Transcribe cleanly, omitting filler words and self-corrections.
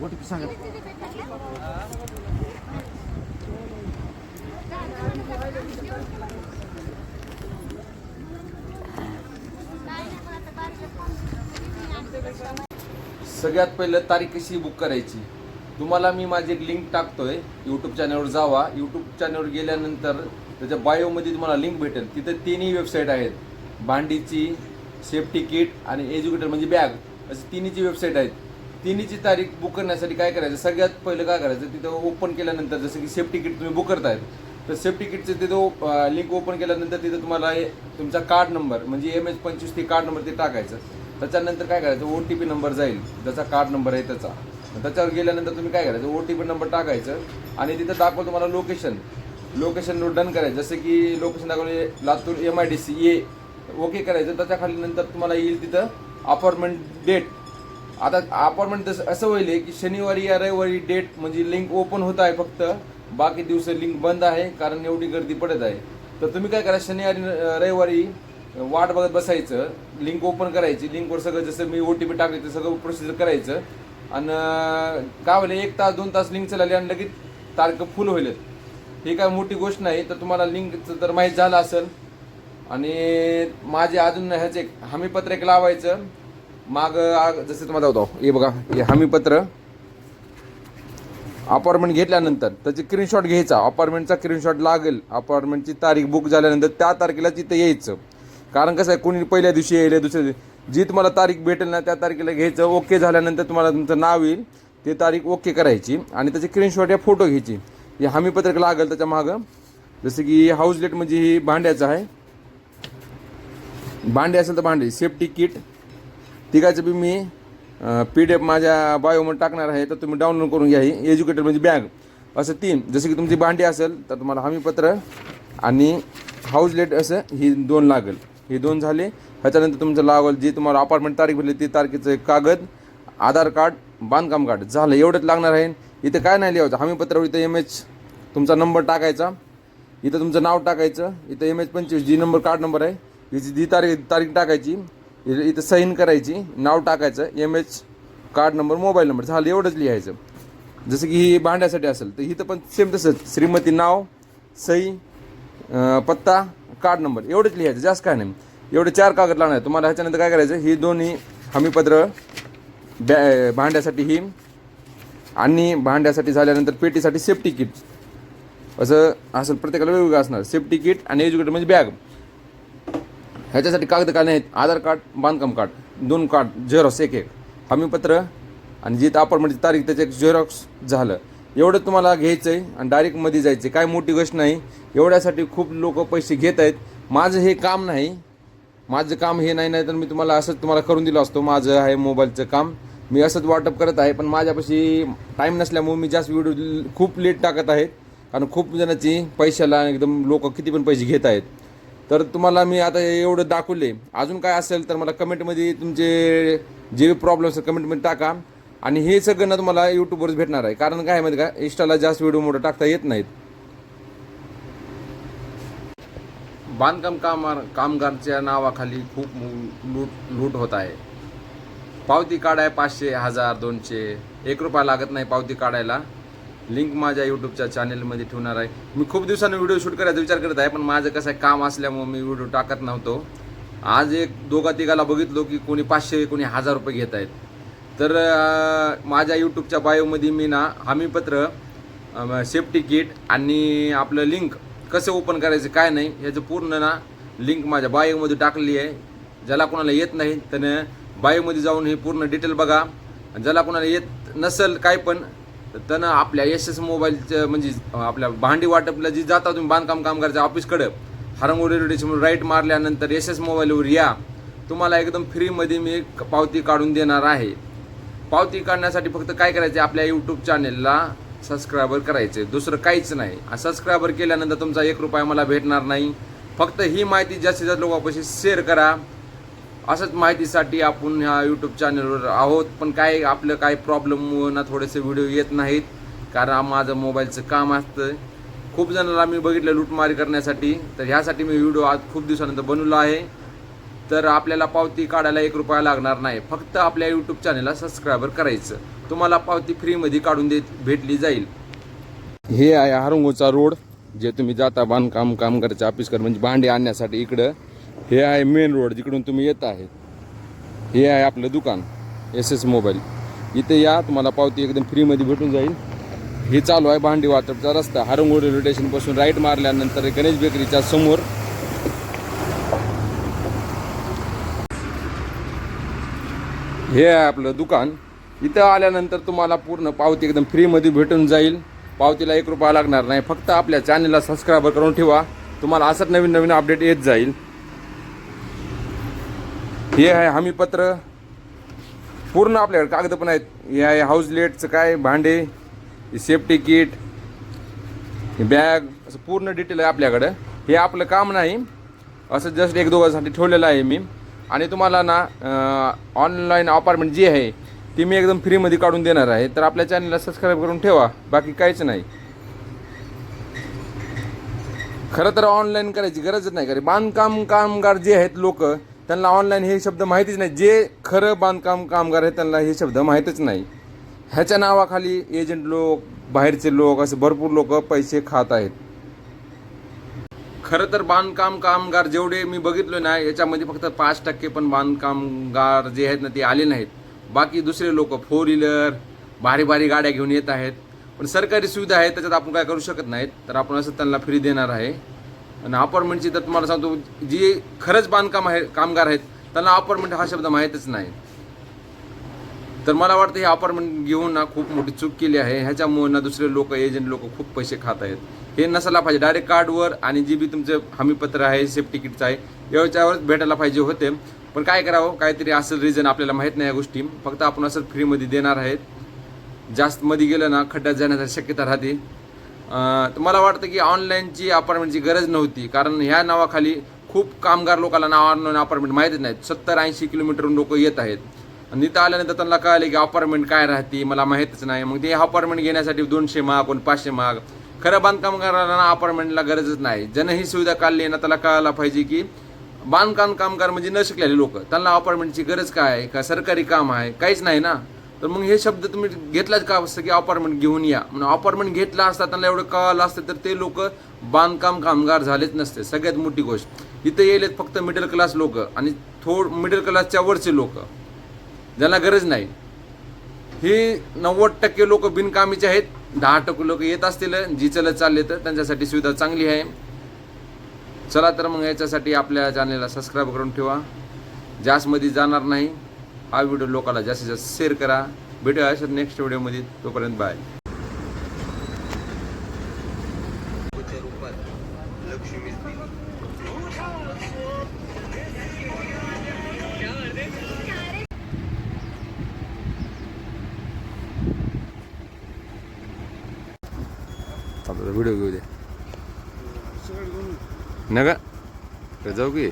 OTP सांगा. सगळ्यात पहिलं तारीख कशी बुक करायची. तुम्हाला मी माझी एक लिंक टाकतोय. यूट्यूब चॅनलवर जावा. यूट्यूब चॅनलवर गेल्यानंतर त्याच्या बायोमध्ये तुम्हाला लिंक भेटेल. तिथे तिन्ही वेबसाईट आहेत. भांडीची, सेफ्टी किट आणि एज्युकेटर म्हणजे बॅग, अशी तिन्हीची वेबसाईट आहेत. तिन्हीची तारीख बुक करण्यासाठी काय करायचं, सगळ्यात पहिलं काय करायचं, तिथं ओपन केल्यानंतर जसं की सेफ्टी किट तुम्ही बुक करतायत तर सेफ्टी किटचं तिथं लिंक ओपन केल्यानंतर तिथं तुम्हाला तुमचा कार्ड नंबर म्हणजे MH25 ते कार्ड नंबर ते टाकायचं. त्याच्यानंतर काय करायचं, OTP नंबर जाईल ज्याचा कार्ड नंबर आहे त्याचा. त्याच्यावर गेल्यानंतर तुम्ही काय करायचं, OTP नंबर टाकायचं आणि तिथं दाखवलं तुम्हाला लोकेशनवर डन करायचं. जसं की लोकेशन दाखवले लातूर MIDC ये ओके करायचं. त्याच्या खाली नंतर तुम्हाला येईल तिथं अपॉइंटमेंट डेट. आता अपॉइंटमेंट असं होईल की शनिवारी या रविवारी डेट म्हणजे लिंक ओपन होत आहे, फक्त बाकी दिवस लिंक बंद आहे कारण एवढी गर्दी पडत आहे. तर तुम्ही काय करा, शनिवारी रविवारी वाट बघत बसायचं, लिंक ओपन करायची. लिंकवर सगळं जसं मी OTP टाकले ते सगळं प्रोसिजर करायचं. आणि काय होईल 1 तास 2 तास लिंक चालली आणि लगेच तारीख फुल होईल. ही काय मोठी गोष्ट नाही. तर तुम्हाला लिंकचं तर माहीत झालं असेल. आणि माझे अजून ह्याचं एक हमीपत्र एक लावायचं माग. जसं तुम्हाला होतो हे बघा, हे हमीपत्र अपॉइंटमेंट घेतल्यानंतर त्याची स्क्रीनशॉट घ्यायचा. अपॉइंटमेंटचा स्क्रीनशॉट लागेल. अपॉइंटमेंटची तारीख बुक झाल्यानंतर त्या तारखेला तिथं यायचं. कारण कसं आहे, कोणी पहिल्या दिवशी येईल, दुसऱ्या दिवशी जी तुम्हाला तारीख भेटेल ना त्या तारखेला घ्यायचं. ओके झाल्यानंतर तुम्हाला तुमचं नाव येईल, ते तारीख ओके करायची आणि त्याची स्क्रीनशॉट या फोटो घ्यायची. हे हमीपत्रक लागेल त्याच्या मागं. जसं की हाऊस लेट म्हणजे ही भांड्याचं आहे. भांडे असेल तर भांडे, सेफ्टी किट तिघाचं बी मी PDF माझ्या बायोमध्ये टाकणार आहे. तर तुम्ही डाउनलोड करून घ्या. ही एज्युकेटर म्हणजे बॅग, असं 3. जसं की तुमची भांडी असेल तर तुम्हाला हमीपत्र आणि हाऊस लेट असं ही 2 लागेल. हे 2 झाले. ह्याच्यानंतर तुमचं लागेल जी तुम्हाला अपार्टमेंट तारीख भेटली ती तारखेचं एक कागद, आधार कार्ड, बांधकाम कार्ड. झालं, एवढंच लागणार आहे. इथं काय नाही लिहायचं. हमीपत्रावर इथं MH तुमचा नंबर टाकायचा, इथं तुमचं नाव टाकायचं, इथं MH25 जी नंबर कार्ड नंबर आहे हिची जी तारीख टाकायची, इथं साईन करायची, नाव टाकायचं, MH card number, mobile number. झालं, एवढंच लिहायचं. जसं की ही भांड्यासाठी असेल तर इथं पण सेम तसंच, श्रीमती नाव, सही, पत्ता, कार्ड नंबर, एवढंच लिहायचं. जास्त काय नाही. एवढे 4 कागद लागणार तुम्हाला. ह्याच्यानंतर काय करायचं, ही दोन्ही हमीपत्र भांड्यासाठी ही आणि भांड्यासाठी झाल्यानंतर पेटीसाठी सेफ्टी किट असं असेल. प्रत्येकाला वेगवेगळं असणार. सेफ्टी किट आणि एज्युकेटर म्हणजे बॅग. ह्याच्यासाठी कागद काय नाहीत, आधार कार्ड, बांधकाम कार्ड, 2 कार्ड झेरॉक्स एक, हमीपत्र आणि जी अपॉइंटमेंटची तारीख त्याचे एक झेरॉक्स. झालं, एवढं तुम्हाला घ्यायचं आहे आणि डायरेक्टमध्ये जायचं. काय मोठी गोष्ट नाही. एवढ्यासाठी खूप लोक पैसे घेत आहेत. माझं हे काम नाही. माझं काम हे नाही तर मी तुम्हाला असंच तुम्हाला करून दिलं असतो. माझं आहे मोबाईलचं काम, मी असंच वाटप करत आहे. पण माझ्यापाशी टाईम नसल्यामुळे मी जास्त व्हिडिओ खूप लेट टाकत आहेत. कारण खूप जणांची पैशाला एकदम लोक किती पण पैसे घेत आहेत. तर तुम्हाला मी आता एवढं दाखवले. अजून काय असेल तर मला कमेंटमध्ये तुमचे जे प्रॉब्लेम्स कमेंटमध्ये टाका. आणि हे सगळं ना तुम्हाला यूट्यूबवरच भेटणार आहे. कारण काय माहिती का, इंस्टाला जास्त व्हिडिओ मोठं टाकता येत नाहीत. बांधकाम कामगारच्या नावाखाली खूप लूट होत आहे. पावती काढाय 500, 1000, 200, ₹1 लागत नाही पावती काढायला. लिंक माझ्या यूट्यूबच्या चॅनलमध्ये ठेवणार आहे. मी खूप दिवसांनी व्हिडिओ शूट करायचा विचार करत आहे, पण माझं कसं आहे काम असल्यामुळे मी व्हिडिओ टाकत नव्हतो. आज एक 2-3 बघितलो की कोणी 500 कोणी ₹1000 घेत आहेत. तर माझ्या यूट्यूबच्या बायोमध्ये मी ना हमीपत्र, सेफ्टी किट आणि आपलं लिंक कसं ओपन करायचं काय नाही याचं पूर्ण ना लिंक माझ्या बायोमध्ये टाकलेली आहे. ज्याला कोणाला येत नाही त्यानं बायोमध्ये जाऊन हे पूर्ण डिटेल बघा. ज्याला कोणाला येत नसेल काय पण त्यानं आपल्या SS मोबाईलचं म्हणजे आपल्या भांडी वाटपला जी जाता तुम्ही बांधकाम कामगारच्या ऑफिसकडं हरंगोळी रोडीसमोर राईट मारल्यानंतर SS मोबाईलवर या. तुम्हाला एकदम फ्रीमध्ये मी पावती काढून देणार आहे. पावती काढण्यासाठी फक्त काय करायचं, आपल्या यूट्यूब चॅनेलला सबस्क्रायबर करायचे, दुसरं काहीच नाही. सबस्क्रायबर केल्यानंतर तुमचा ₹1 मला भेटणार नाही. फक्त ही माहिती जास्तीत जास्त लोकांपाशी शेअर करा. असंच माहितीसाठी आपण ह्या यूट्यूब चॅनलवर आहोत. पण काय आपलं काय प्रॉब्लेममुळे ना थोडेसे व्हिडिओ येत नाहीत, कारण माझं मोबाईलचं काम असतं. खूप जणांना मी बघितलं लूटमारी करण्यासाठी. तर ह्यासाठी मी व्हिडिओ आज खूप दिवसानंतर बनवला आहे. तर आपल्याला पावती काढायला 1 रुपया लागणार नाही. फक्त आपल्या यूट्यूब चॅनलला सबस्क्राईबर करायचं. तुम्हाला पावती फ्रीमध्ये काढून भेटली जाईल. हे आहे हरंगोचा रोड, जे तुम्ही जाता बांधकाम कामगारच्या ऑफिसकडे म्हणजे भांडे आणण्यासाठी इकडं. हे आहे मेन रोड जिकडून तुम्ही येत आहेत. हे आहे आपलं दुकान SS मोबाईल. इथे या, तुम्हाला पावती एकदम फ्रीमध्ये भेटून जाईल. हे चालू आहे भांडी वाटपचा रस्ता. हरंगोळ रेल्वे स्टेशनपासून राईट मारल्यानंतर गणेश बेकरीच्या समोर हे आहे आपलं दुकान. इथं आल्यानंतर तुम्हाला पूर्ण पावती एकदम फ्रीमध्ये भेटून जाईल. पावतीला 1 रुपया लागणार नाही. फक्त आपल्या चॅनलला सबस्क्राईब करून ठेवा, तुम्हाला असंच नवीन नवीन अपडेट येत जाईल. हे आहे हमीपत्र. पूर्ण आपल्याकडे कागद पण आहेत. हे आहे हाऊस लेटचं काय भांडे, सेफ्टी किट, बॅग, असं पूर्ण डिटेल आहे आपल्याकडं. हे आपलं काम नाही, असं जस्ट 1-2साठी ठेवलेलं आहे मी. आणि तुम्हाला ना ऑनलाईन अपार्टमेंट जी आहे ती मी एकदम फ्रीमध्ये काढून देणार आहे. तर आपल्या चॅनलला सबस्क्राईब करून ठेवा, बाकी काहीच नाही. खरं तर ऑनलाईन करायची गरजच नाही. कारण बांधकाम कामगार जे आहेत लोक, त्यांना ऑनलाईन हे शब्द माहितीच नाही. जे खरं बांधकाम कामगार आहेत त्यांना हे शब्द माहीतच नाही. ह्याच्या नावाखाली एजंट लोक, बाहेरचे लोक, असे भरपूर लोक पैसे खात आहेत. खरं तर बांधकाम कामगार जेवढे मी बघितलो ना, याच्यामध्ये फक्त 5% पण बांधकामगार जे आहेत ना ते आले नाहीत. बाकी दुसरे लोक 4 व्हीलर भारी भारी गाड्या घेऊन येत आहेत. पण सरकारी सुविधा आहे त्याच्यात आपण काय करू शकत नाहीत. तर आपण असं त्यांना फ्री देणार आहे. आणि अपार्टमेंटची तर तुम्हाला सांगतो, जी खरंच बांधकाम आहे कामगार आहेत त्यांना अपार्टमेंट हा शब्द माहीतच नाही. तर मला वाटतं हे अपार्टमेंट घेऊन ना खूप मोठी चूक केली आहे. ह्याच्यामुळे ना दुसरे लोक, एजंट लोक खूप पैसे खात आहेत. हे नसायला पाहिजे. डायरेक्ट कार्डवर आणि जे बी तुमचं हमीपत्र आहे, सेफ्टी किटचं आहे, याच्यावर भेटायला पाहिजे होते. पण काय करावं, काहीतरी असं रिझन आपल्याला माहीत नाही या गोष्टी. फक्त आपण असं फ्रीमध्ये देणार आहेत. जास्त मध्ये गेलं ना खड्ड्यात जाण्याची शक्यता राहते. तर मला वाटतं की ऑनलाईनची अपार्टमेंटची गरज नव्हती. कारण ह्या नावाखाली खूप कामगार लोकांना नाव ऑनलाईन अपार्टमेंट माहीतच नाहीत. 70-80 किलोमीटरहून लोक येत आहेत. आणि इथं आल्यानंतर त्यांना कळले की अपार्टमेंट काय राहते मला माहीतच नाही. मग ते अपार्टमेंट घेण्यासाठी 200 माग, कोण 500 माग. खरं बांधकामगारांना अपार्टमेंटला गरजच नाही. ज्यानं ही सुविधा काढली ना त्याला कळायला पाहिजे की बांधकाम कामगार म्हणजे न शिकलेले लोक, त्यांना अपार्टमेंटची गरज काय आहे, का सरकारी काम आहे, काहीच नाही ना. तर मग हे शब्द तुम्ही घेतलाच का असतं की अपार्टमेंट घेऊन या म्हणून. अपार्टमेंट घेतला असता त्यांना एवढं कळालं असतं तर ते लोक बांधकाम कामगार झालेच नसते. सगळ्यात मोठी गोष्ट इथं येलेत फक्त मिडल क्लास लोक आणि मिडल क्लासच्या वरचे लोक, ज्यांना गरज नाही. ही 90% लोक बिनकामीचे आहेत. 10% लोक येत असतील जी चलत चालले तर त्यांच्यासाठी सुविधा चांगली आहे. चला तर मग याच्यासाठी आपल्या चॅनलला सबस्क्राईब करून ठेवा. जास्तमध्ये जाणार नाही. हा व्हिडिओ लोकांना जास्तीत जास्त शेअर करा. भेटूया अशाच नेक्स्ट व्हिडिओमध्ये. तोपर्यंत बाय. आपला व्हिडिओ घेऊ दे नका जाऊ की.